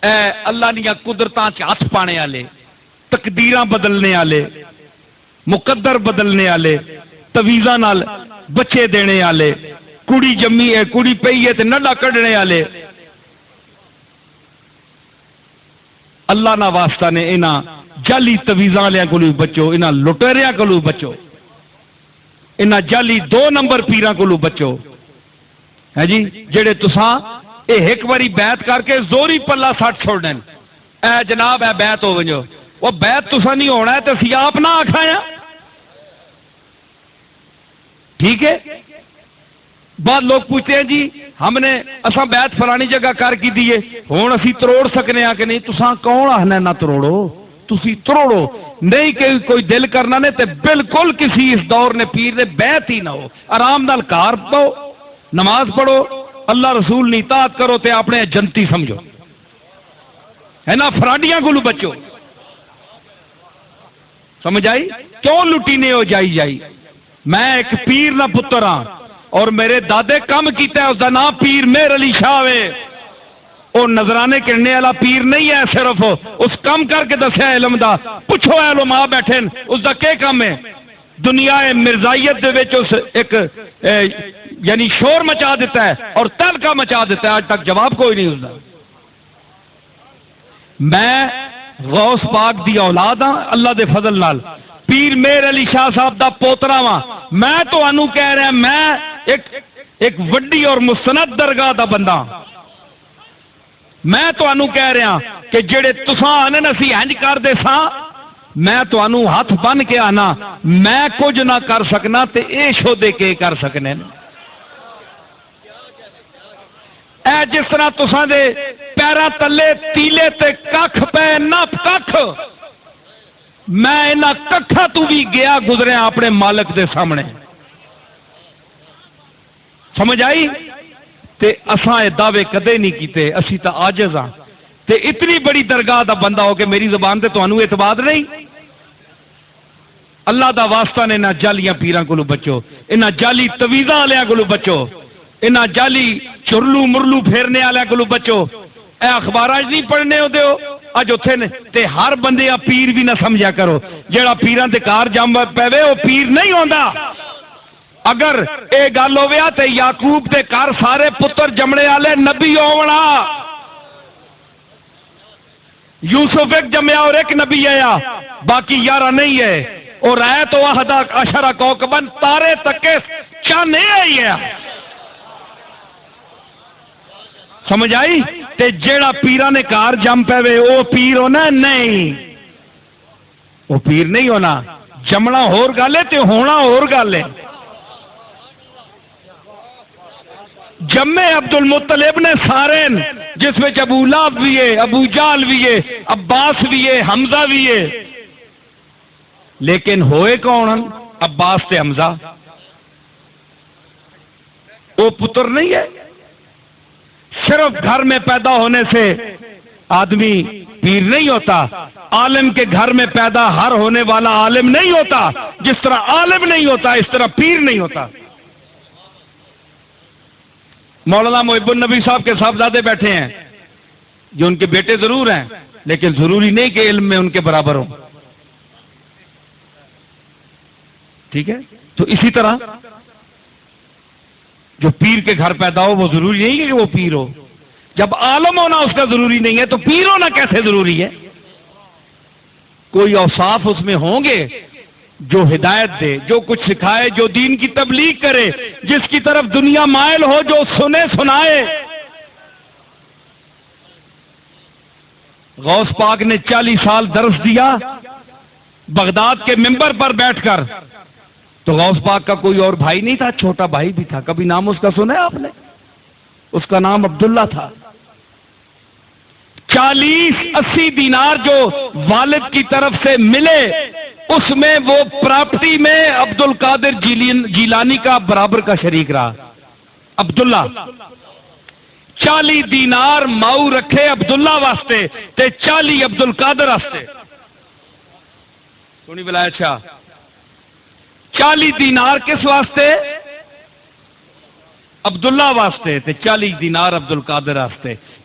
اے اللہ دیا قدرتاں چ ہاتھ پانے والے، تقدیراں بدلنے والے، مقدر بدلنے والے، تویزاں نال بچے دینے والے، کڑی جمی ہے کڑی پئی ہے تے نڈا کڈنے والے، اللہ نہ واسطہ نے انہاں جعلی تویزاں والے کو بچو، انہاں لٹیریاں کو بچو، انہاں جعلی 2 نمبر پیراں کو بچو ہے جی، جڑے تساں اے ایک باری بیعت کر کے زوری پلہ سٹ چھوڑ دین، اے جناب اے بیعت ہو ونجو، وہ بیعت تساں نہیں ہونا ہے تے اسی آپ نہ آکھایا، ٹھیک ہے؟ بعد لوگ پوچھتے ہیں جی ہم نے اساں بیعت فلانی جگہ کر کی دیے ہن اسی تروڑ سکنے آ کہ نہیں، تساں کون آخنا نہ تروڑو، تسی تروڑو نہیں کہ کوئی دل کرنا نے تے بالکل کسی اس دور نے پیر نے بیعت ہی نہ ہو، آرام نال کار پاؤ، نماز پڑھو، اللہ رسول کی اطاعت کرو تے اپنے جنتی سمجھو، ہے نا، فراڈیاں کو بچو، سمجھ آئی؟ کیوں لٹی نے ہو جائی میں ایک پیر نہ پتر ہاں اور میرے دادے کم کیتا ہے، اس دا نام پیر مہر علی شاہ ہے، وہ نظرانے کرنے والا پیر نہیں ہے، صرف اس کم کر کے دسیا علم دا، پوچھو علماء بیٹھے اس دا کیا کام ہے، دنیا مرزائیت دے وچ اس ایک یعنی شور مچا دیتا ہے اور تہلکہ مچا دیتا ہے، آج تک جواب کوئی نہیں اس دا۔ میں غوث پاک دی اولاد ہاں اللہ دے فضل نال، پیر مہر علی شاہ صاحب دا پوترا وا، میں تو انو کہہ رہا میں ایک وڈی اور مستند درگاہ دا بندہ، میں تو انو کہہ رہا کہ جڑے تساں آنے نسی ہنج کر دے ساں، میں تو انو ہاتھ بن کے آنا میں کچھ نہ کر سکنا تے اے شودے کے کر سکنے، اے جس طرح تساں دے پیرا تلے تیلے تے ککھ پے نہ ککھ، میں انہاں ککھاں تو بھی گیا گزریا اپنے مالک دے سامنے، سمجھ آئی؟ تے اساں اے دعوے کدے نہیں کیتے، اسی تا عاجز ہاں، تے اتنی بڑی درگاہ دا بندہ ہو کہ میری زبان تے تانوں اعتماد نہیں، اللہ دا واسطہ نے انہاں جعلیاں پیراں کولوں بچو، انہاں جعلی تویزاں والیاں کولوں بچو، انہاں جعلی چرلو مرلو پھیرنے والے کو بچو، اے اخباراں نہیں پڑھنے ہو دیو اج اوتھے نے تے ہر بندے پیر بھی نہ سمجھا کرو، جیڑا پیراں تے کار جم پے وہ پیر نہیں ہوندا، اگر اے گل ہویا تے یعقوب دے گھر سارے پتر جمنے والے نبی ہونا، یوسف ایک جمیا اور ایک نبی آیا باقی 11 نہیں ہے، اور ہے تو احد عشر کوكبا تارے تک چاند آئی ہے، سمجھ آئی؟ تے جیڑا پیرا نے کار جم پے وہ پیر ہونا نہیں، وہ پیر نہیں ہونا، جمنا ہور گل ہے تے ہونا ہور گل ہے۔ جمے عبد المطلب نے سارے جس میں ابو لہب بھی ہے، ابو جہل بھی ہے، عباس بھی ہے، حمزہ بھی ہے، لیکن ہوئے کون؟ عباس تے حمزہ، وہ پتر نہیں ہے۔ صرف گھر میں پیدا ہونے سے آدمی پیر نہیں ہوتا، عالم کے گھر میں پیدا ہر ہونے والا عالم نہیں ہوتا، جس طرح عالم نہیں ہوتا اس طرح پیر نہیں ہوتا۔ مولانا محب النبی صاحب کے صاحبزادے بیٹھے ہیں جو ان کے بیٹے ضرور ہیں لیکن ضروری نہیں کہ علم میں ان کے برابر ہو، ٹھیک ہے؟ تو اسی طرح جو پیر کے گھر پیدا ہو وہ ضروری نہیں ہے کہ وہ پیر ہو، جب عالم ہونا اس کا ضروری نہیں ہے تو پیر ہونا کیسے ضروری ہے؟ کوئی اوصاف اس میں ہوں گے جو ہدایت دے، جو کچھ سکھائے، جو دین کی تبلیغ کرے، جس کی طرف دنیا مائل ہو، جو سنے سنائے۔ غوث پاک نے 40 سال درس دیا بغداد کے ممبر پر بیٹھ کر، تو غوث پاک کا کوئی اور بھائی نہیں تھا، چھوٹا بھائی بھی تھا، کبھی نام اس کا سنا ہے آپ نے؟ اس کا نام عبداللہ تھا۔ 40-80 دینار جو والد کی طرف سے ملے اس میں وہ پراپرٹی میں عبد القادر جیلانی کا برابر کا شریک رہا۔ عبداللہ 40 دینار ماؤ رکھے عبداللہ واسطے تے 40 عبد القادر واسطے، سنی بلایا اچھا 40 دینار کس واسطے؟ عبداللہ واسطے تے 40 دینار عبد القادر واسطے۔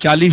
40